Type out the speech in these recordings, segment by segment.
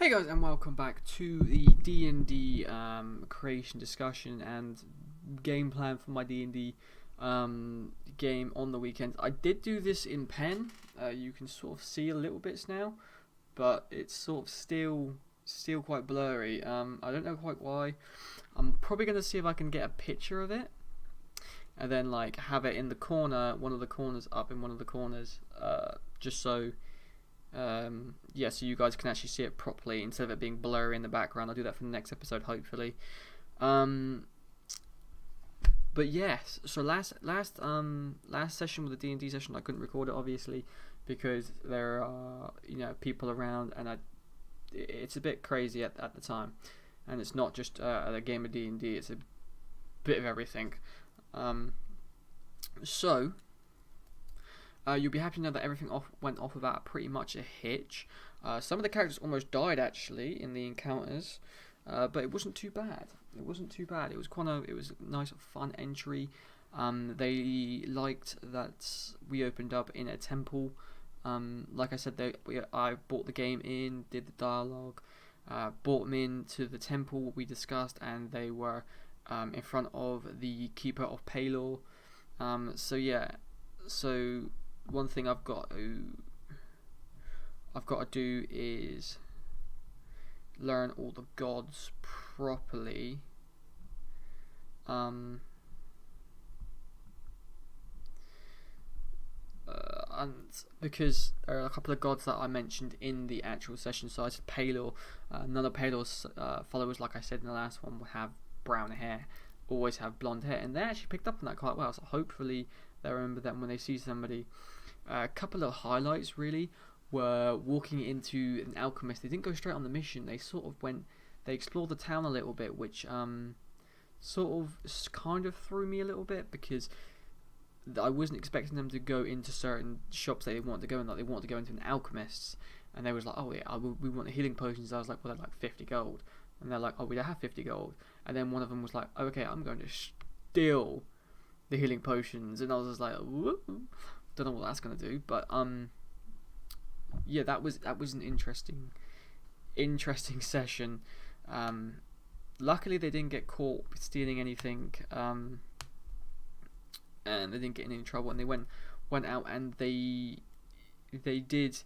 Hey guys, and welcome back to the D&D creation discussion and game plan for my D&D game on the weekend. I did do this in pen. You can sort of see a little bits now, but it's sort of still quite blurry. I don't know quite why. I'm probably going to see if I can get a picture of it and then like have it in the corner, one of the corners up in one of the corners, just so so you guys can actually see it properly instead of it being blurry in the background. I'll do that for the next episode, hopefully. But yes, so last session with the D&D session, I couldn't record it obviously because there are people around, and it's a bit crazy at the time, and it's not just a game of D&D. It's a bit of everything. You'll be happy to know that everything went off without pretty much a hitch. Some of the characters almost died actually in the encounters, but it wasn't too bad. It was a nice fun entry. They liked that we opened up in a temple. Like I said, I brought the game in, did the dialogue, brought them into the temple we discussed, and they were in front of the Keeper of Palor. So one thing I've got to do is learn all the gods properly. And because there are a couple of gods that I mentioned in the actual session, so I said Palor. None of Palor's followers, like I said in the last one, will have brown hair, always have blonde hair, and they actually picked up on that quite well. So hopefully they remember that when they see somebody. A couple of highlights really were walking into an alchemist. They didn't go straight on the mission. They sort of they explored the town a little bit, which sort of kind of threw me a little bit because I wasn't expecting them to go into certain shops that they wanted to go in. Like they wanted to go into an alchemist's, and they was like, "Oh yeah, we want the healing potions." I was like, "Well, they're like 50 gold," and they're like, "Oh, we don't have 50 gold." And then one of them was like, "Oh, okay, I'm going to steal the healing potions," and I was just like, "Whoop." Don't know what that's gonna do, but that was an interesting session. Luckily they didn't get caught stealing anything, and they didn't get in any trouble, and they went out and they did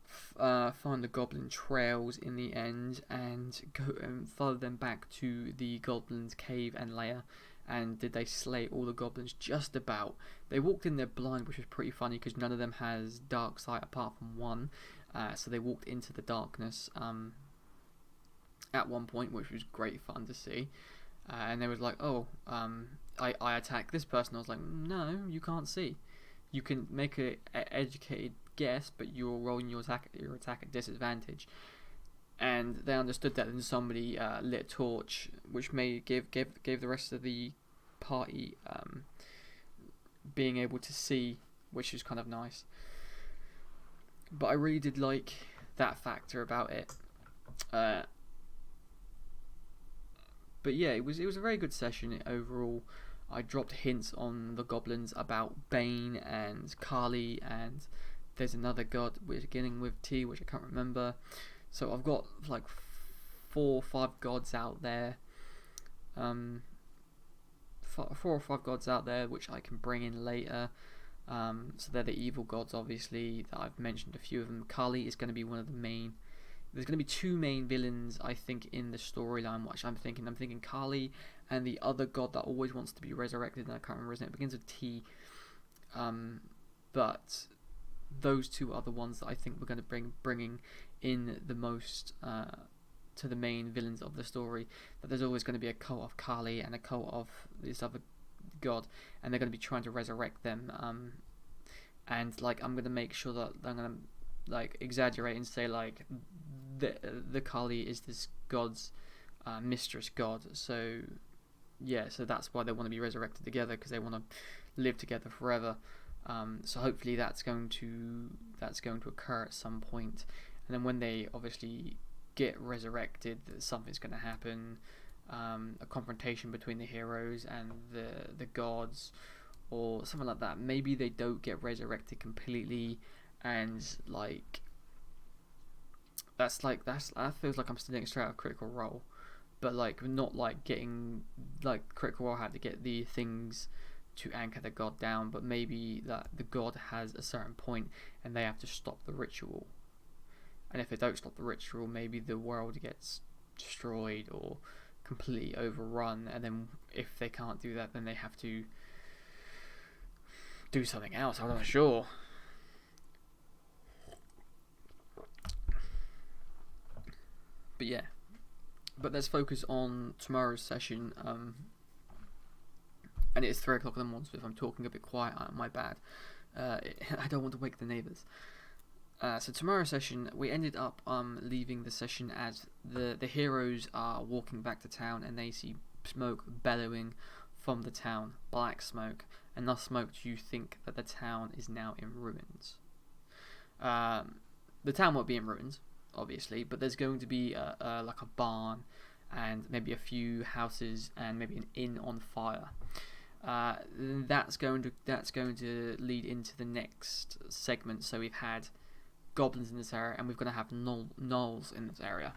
find the goblin trails in the end and go and follow them back to the goblin's cave and lair. And did they slay all the goblins? Just about. They walked in there blind, which was pretty funny because none of them has dark sight apart from one. So they walked into the darkness at one point, which was great fun to see. And they was like, "Oh, I attack this person." I was like, "No, you can't see. You can make an educated guess, but you're rolling your attack at disadvantage." And they understood that, and somebody lit a torch, which gave the rest of the party being able to see, which is kind of nice. But I really did like that factor about it. But yeah, it was a very good session overall. I dropped hints on the goblins about Bane and Kali, and there's another god beginning with T, which I can't remember. So I've got like 4 or 5 gods out there, 4 or 5 gods out there which I can bring in later. So they're the evil gods, obviously, that I've mentioned a few of them. Kali is going to be one of the main. There's going to be 2 main villains, I think, in the storyline. Which I'm thinking Kali and the other god that always wants to be resurrected, and I can't remember his name. It begins with T. But those 2 are the ones that I think we're going to bringing in the most to the main villains of the story. That there's always going to be a cult of Kali and a cult of this other god, and they're going to be trying to resurrect them. And like I'm going to make sure that I'm going to like exaggerate and say like the Kali is this god's mistress god. So yeah, so that's why they want to be resurrected together, because they want to live together forever. So hopefully that's going to occur at some point, and then when they obviously get resurrected, something's going to happen. A confrontation between the heroes and the gods, or something like that. Maybe they don't get resurrected completely, and like that feels like I'm stealing straight out of Critical Role, but like not like getting like Critical Role had to get the things to anchor the god down, but maybe that the god has a certain point and they have to stop the ritual. And if they don't stop the ritual, maybe the world gets destroyed or completely overrun. And then if they can't do that, then they have to do something else. I'm not sure. But yeah. But let's focus on tomorrow's session. And it's 3 o'clock in the morning, so if I'm talking a bit quiet, my bad. I don't want to wake the neighbours. So tomorrow's session, we ended up leaving the session as the heroes are walking back to town and they see smoke bellowing from the town, black smoke, enough smoke to think that the town is now in ruins. The town won't be in ruins, obviously, but there's going to be like a barn and maybe a few houses and maybe an inn on fire. That's going to lead into the next segment. So we've had goblins in this area, and we're going to have gnolls in this area.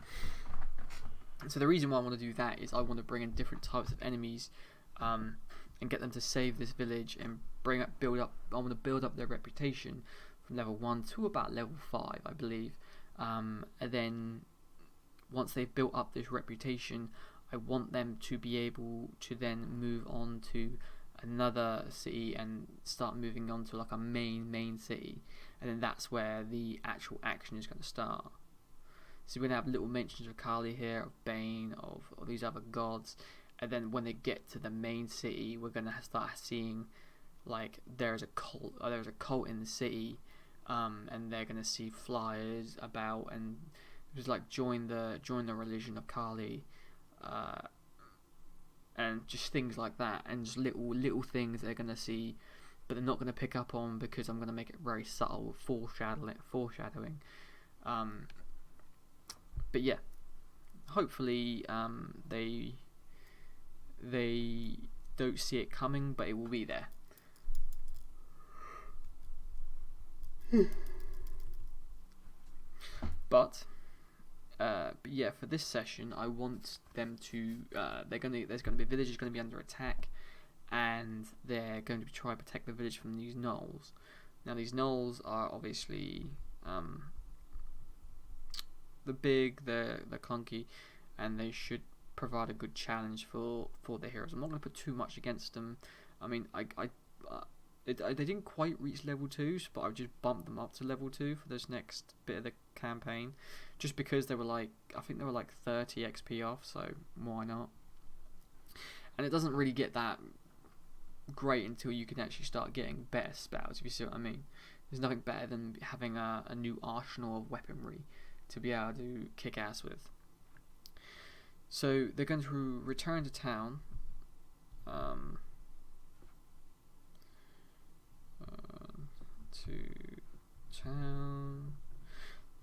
So the reason why I want to do that is I want to bring in different types of enemies, and get them to save this village and build up. I want to build up their reputation from level 1 to about level 5, I believe. And then once they've built up this reputation, I want them to be able to then move on to another city and start moving on to like a main city, and then that's where the actual action is going to start. So we're going to have little mentions of Kali here, of Bane, of these other gods, and then when they get to the main city, we're going to start seeing like there's a cult in the city, and they're going to see flyers about and just like join the religion of Kali, and just things like that, and just little things they're going to see, but they're not going to pick up on because I'm going to make it very subtle, foreshadowing. But yeah, hopefully they don't see it coming, but it will be there. But yeah, for this session, I want them to. There's going to be villages going to be under attack, and they're going to try to protect the village from these gnolls. Now, these gnolls are obviously they're clunky, and they should provide a good challenge for the heroes. I'm not going to put too much against them. I mean, they didn't quite reach level 2, but I've just bumped them up to level 2 for this next bit of the campaign, just because they were like, I think they were like 30 XP off, so why not? And it doesn't really get that great until you can actually start getting better spells, if you see what I mean. There's nothing better than having a new arsenal of weaponry to be able to kick ass with. So they're going to return to town.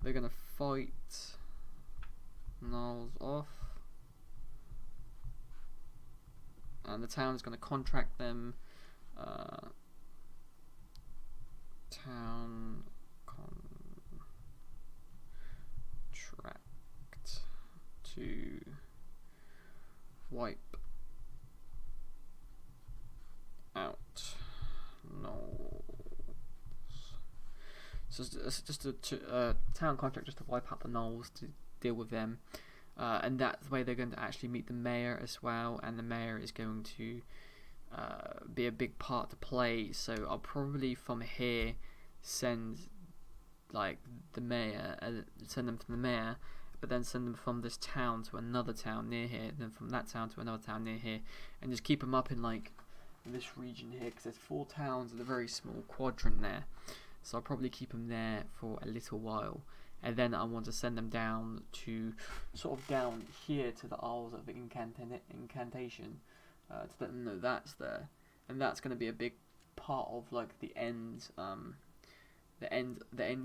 They're going to fight gnolls off, and the town is going to contract them. Town contract to wipe out gnolls. So it's just a town contract just to wipe out the gnolls, to deal with them, and that's the way they're going to actually meet the mayor as well, and the mayor is going to be a big part to play. So I'll probably from here send like the mayor, send them from the mayor, but then send them from this town to another town near here, then from that town to another town near here, and just keep them up in like this region here, because there's 4 towns in a very small quadrant there. So I'll probably keep them there for a little while, and then I want to send them down to sort of down here to the Isles of Incantation, to let them know that's there, and that's going to be a big part of like the end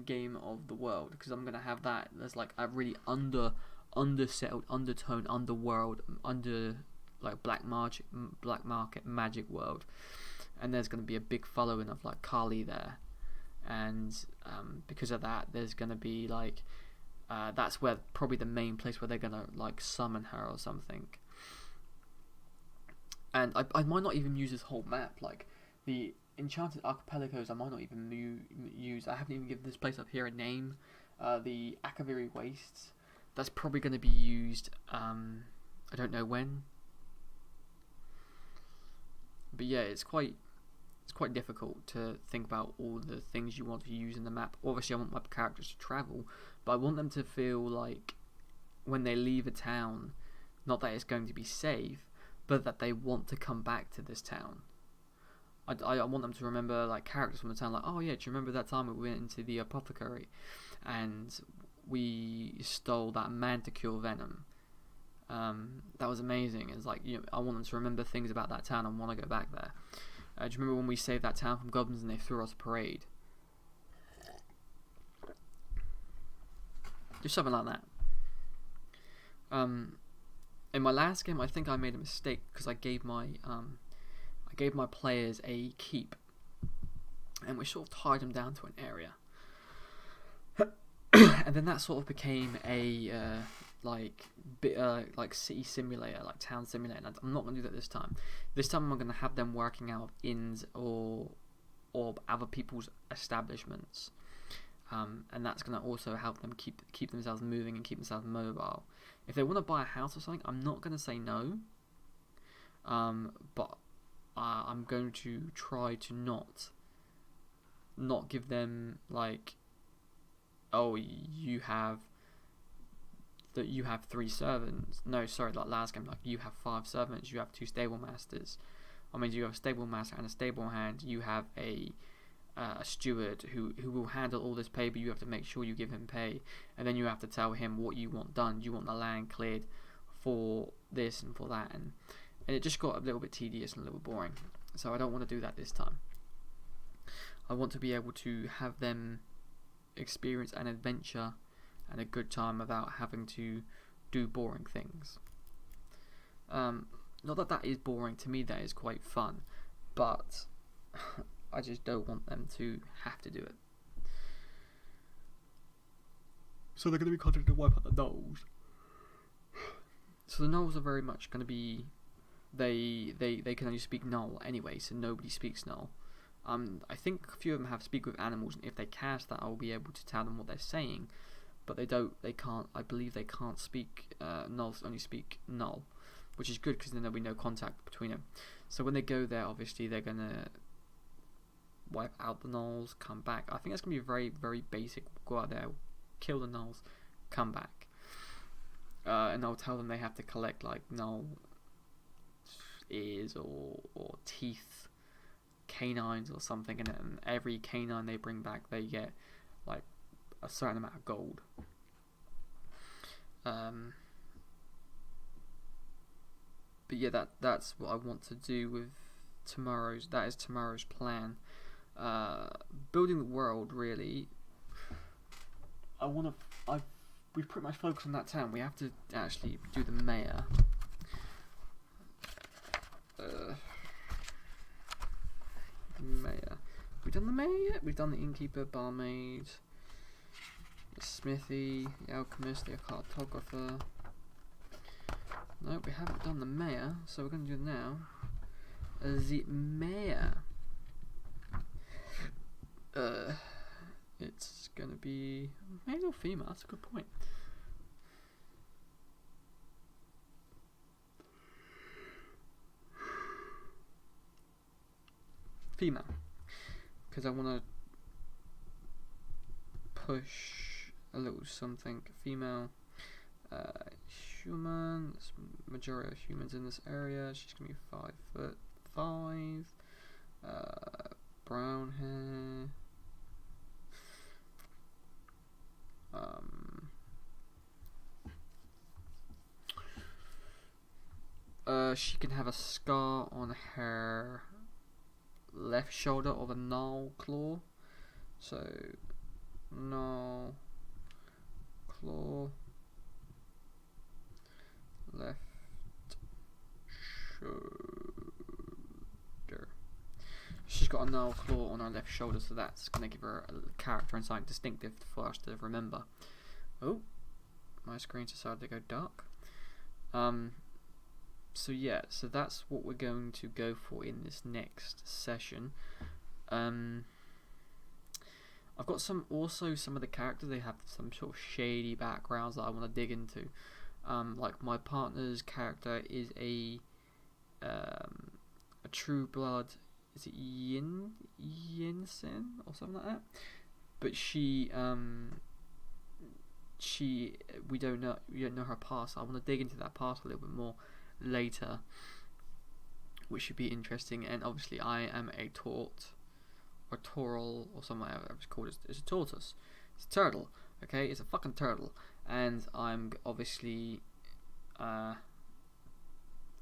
game of the world, because I'm going to have that. There's like a really undersettled undertone underworld, like black market magic world, and there's going to be a big following of like Kali there. And because of that, there's going to be like that's where probably the main place where they're gonna like summon her or something. And I might not even use this whole map. Like the Enchanted Archipelagos, I might not even use. I haven't even given this place up here a name. The Akaviri Wastes, that's probably going to be used. I don't know when. But yeah, it's quite difficult to think about all the things you want to use in the map. Obviously, I want my characters to travel, but I want them to feel like when they leave a town, not that it's going to be safe, but that they want to come back to this town. I want them to remember like characters from the town, like, oh yeah, do you remember that time we went into the apothecary and we stole that manticure venom? That was amazing. It's like, I want them to remember things about that town and want to go back there. Do you remember when we saved that town from goblins and they threw us a parade? Just something like that. In my last game, I think I made a mistake because I gave my players a keep, and we sort of tied them down to an area, and then that sort of became a like city simulator, like town simulator. And I'm not going to do that this time. This time I'm going to have them working out of inns or other people's establishments, and that's going to also help them keep themselves moving and keep themselves mobile. If they want to buy a house or something, I'm not going to say no, but I'm going to try to not give them like, oh, you have 3 servants. No, sorry, like last game, like you have 5 servants, you have 2 stable masters. I mean, you have a stable master and a stable hand. You have a steward who will handle all this pay, but you have to make sure you give him pay, and then you have to tell him what you want done. You want the land cleared for this and for that, and it just got a little bit tedious and a little boring. So I don't want to do that this time. I want to be able to have them experience an adventure and a good time without having to do boring things. Not that that is boring, to me that is quite fun, but I just don't want them to have to do it. So they're going to be content to wipe out the gnolls. So the gnolls are very much going to be, they can only speak Gnoll anyway, so nobody speaks Gnoll. I think a few of them have speak with animals, and if they cast that, I'll be able to tell them what they're saying. But they can't. I believe they can't speak. Gnolls only speak Gnoll, which is good because then there'll be no contact between them. So when they go there, obviously they're gonna wipe out the gnolls, come back. I think that's gonna be very, very basic. Go out there, kill the gnolls, come back, and I'll tell them they have to collect like gnoll ears or teeth, canines or something, and every canine they bring back, they get like a certain amount of gold. But yeah, that's what I want to do with tomorrow's. That is tomorrow's plan. Building the world, really. We've pretty much focused on that town. We have to actually do the mayor. Mayor. We've done the mayor yet? We've done the innkeeper, barmaid, the smithy, the alchemist, the cartographer. No, we haven't done the mayor, so we're going to do it now. The mayor. It's going to be male or female? That's a good point. Female, because I want to push a little something female. Human, there's majority of humans in this area. She's gonna be 5'5", brown hair. She can have a scar on her left shoulder of a gnoll claw. So, gnoll claw, left shoulder. She's got a gnoll claw on her left shoulder, so that's going to give her a character and something distinctive for us to remember. Oh, My screen decided to go dark. So yeah, so that's what we're going to go for in this next session. I've got some of the characters, they have some sort of shady backgrounds that I want to dig into. Like my partner's character is a true blood, is it Yinsen or something like that? But we don't know her past. I want to dig into that past a little bit more later, which should be interesting. And obviously I am a tort or toral or something like that it's called. It's a tortoise. It's a turtle. Okay, it's a fucking turtle, and I'm obviously a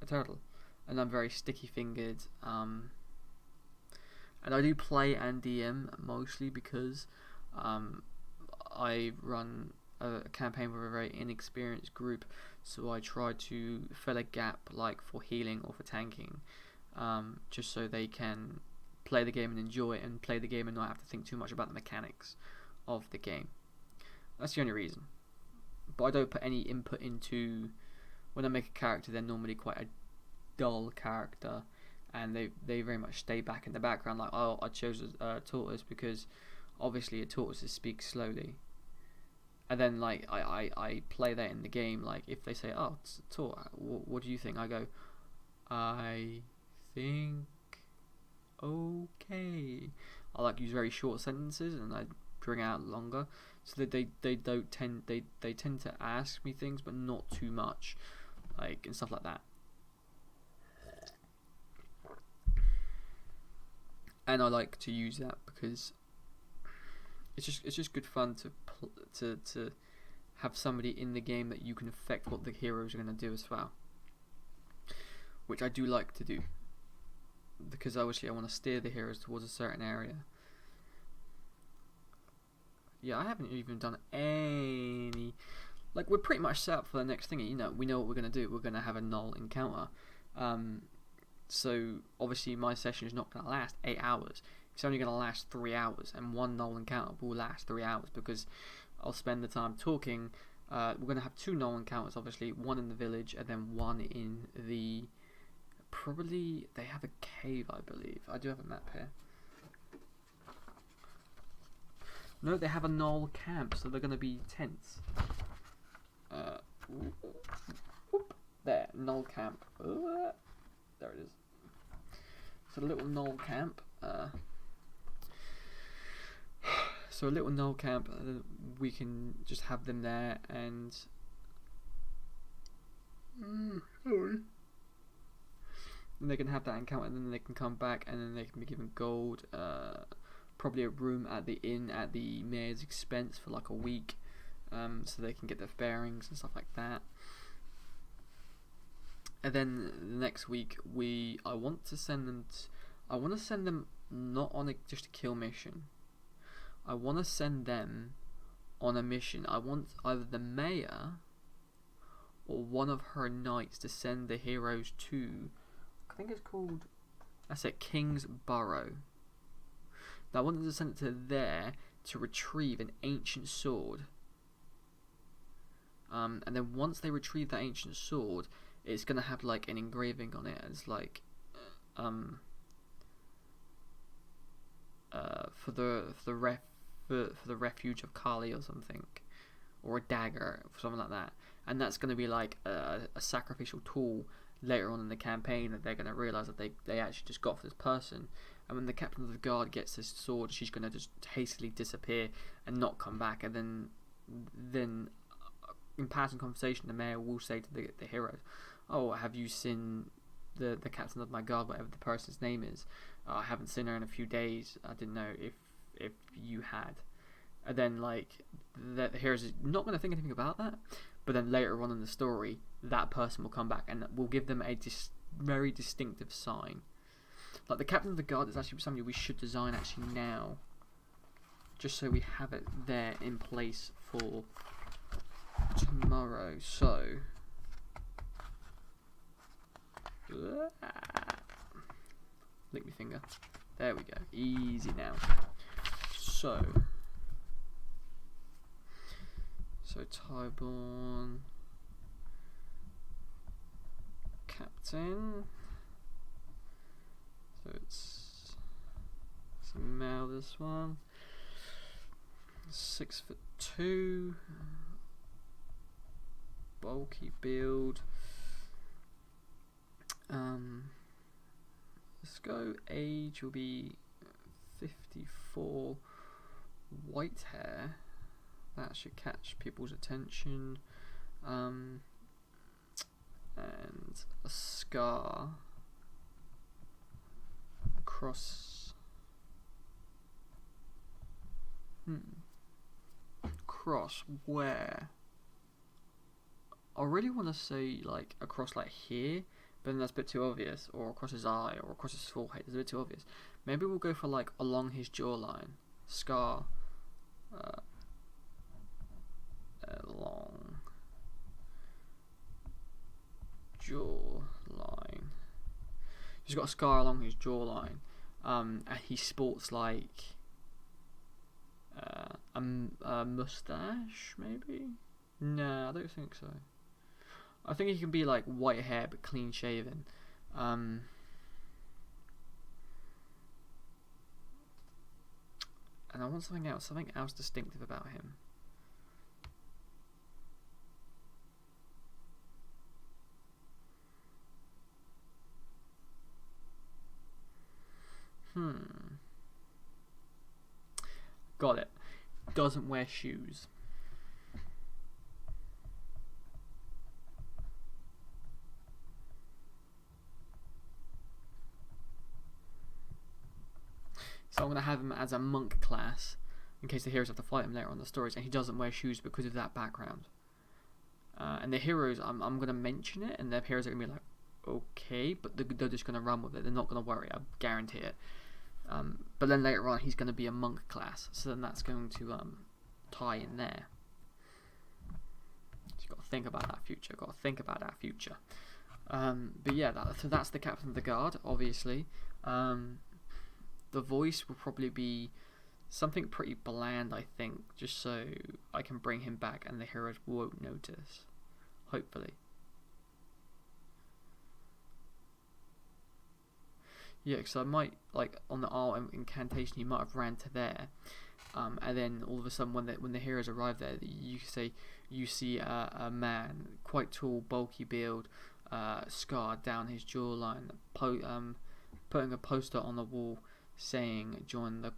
turtle, and I'm very sticky fingered. And I do play and DM mostly because I run a campaign with a very inexperienced group, so I try to fill a gap like for healing or for tanking, just so they can play the game and enjoy it, and play the game and not have to think too much about the mechanics of the game. That's the only reason. But I don't put any input into, when I make a character, they're normally quite a dull character, and they very much stay back in the background, like, oh, I chose a tortoise because obviously a tortoise speaks slowly. And then like I play that in the game, like if they say, oh, it's a tortoise, what do you think? I go, I think okay. I like use very short sentences, and I bring out longer, so that they tend to ask me things, but not too much, like, and stuff like that. And I like to use that because it's just good fun to have somebody in the game that you can affect what the heroes are going to do as well, which I do like to do, because obviously I want to steer the heroes towards a certain area. Yeah, I haven't even done any, like, we're pretty much set up for the next thing. You know, we know what we're going to do. We're going to have a null encounter. So obviously my session is not going to last 8 hours. It's only going to last 3 hours, and one null encounter will last 3 hours, because I'll spend the time talking. We're going to have 2 null encounters, obviously, one in the village and then one in the, probably, they have a cave, I believe. I do have a map here. No, they have a null camp, so they're going to be tents. There, null camp. There it is. It's a little null camp. So a little null camp, we can just have them there, and sorry. And they can have that encounter, and then they can come back, and then they can be given gold, probably a room at the inn at the mayor's expense for like a week, so they can get their bearings and stuff like that. And then the next week, I want to send them not on just a kill mission. I want to send them on a mission. I want either the mayor or one of her knights to send the heroes to, I think it's called, that's it, Kingsborough. Now I want them to send it to there to retrieve an ancient sword. And then once they retrieve that ancient sword, it's going to have like an engraving on it as like for the refuge of Kali or something, or a dagger or something like that. And that's going to be like a sacrificial tool later on in the campaign, that they're going to realise that they actually just got for this person. And when the captain of the guard gets this sword, she's going to just hastily disappear and not come back. And then in passing conversation, the mayor will say to the heroes, oh, have you seen the captain of my guard, whatever the person's name is? I haven't seen her in a few days. I didn't know if you had. And then like the heroes is not going to think anything about that, but then later on in the story, that person will come back and will give them a very distinctive sign. Like the captain of the guard is actually something we should design actually now, just so we have it there in place for tomorrow. So lick my finger. There we go. Easy now. So So Tyborn, captain. So it's a male, this one. 6'2", bulky build. Let's go. Age will be 54. White hair. That should catch people's attention. And a scar across. Cross where? I really want to say like across like here, but then that's a bit too obvious. Or across his eye, or across his forehead. It's a bit too obvious. Maybe we'll go for like along his jawline. Scar. Along jawline. He's got a scar along his jawline. And he sports like a mustache, maybe? No, I don't think so. I think he can be like white hair but clean shaven. And I want something else distinctive about him. Got it. Doesn't wear shoes. So I'm going to have him as a monk class, in case the heroes have to fight him later on in the stories, and he doesn't wear shoes because of that background. And the heroes, I'm going to mention it, and the heroes are going to be like, okay, but they're just going to run with it. They're not going to worry, I guarantee it. But then later on, he's going to be a monk class, so then that's going to tie in there. So you've got to think about that future. But yeah, so that's the captain of the guard, obviously. The voice will probably be something pretty bland, I think, just so I can bring him back and the heroes won't notice. Hopefully. Yeah, because I might, like, on the art incantation, he might have ran to there. And then all of a sudden, when the heroes arrive there, you see a man, quite tall, bulky build, scarred down his jawline, putting a poster on the wall saying join the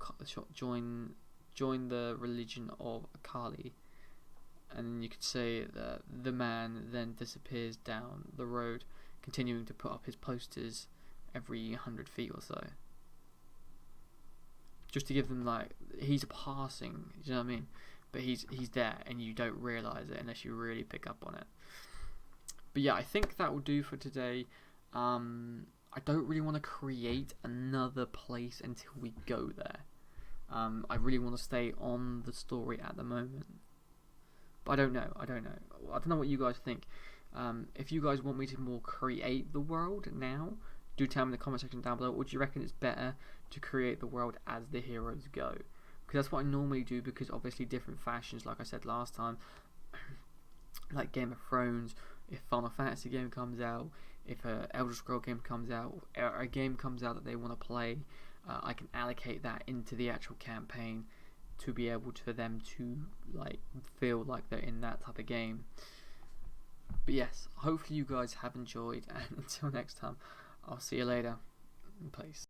religion of Akali, and you could say that the man then disappears down the road, continuing to put up his posters every 100 feet or so, just to give them like he's passing, you know what I mean? But he's there, and you don't realise it unless you really pick up on it. But yeah, I think that will do for today. I don't really want to create another place until we go there. I really want to stay on the story at the moment. But I don't know. I don't know what you guys think. If you guys want me to more create the world now, do tell me in the comment section down below. Or do you reckon it's better to create the world as the heroes go? Because that's what I normally do, because obviously different fashions, like I said last time, like Game of Thrones, if Final Fantasy game comes out, if an Elder Scrolls game comes out, or a game comes out that they want to play, I can allocate that into the actual campaign to be able for them to like feel like they're in that type of game. But yes, hopefully you guys have enjoyed, and until next time, I'll see you later. Peace.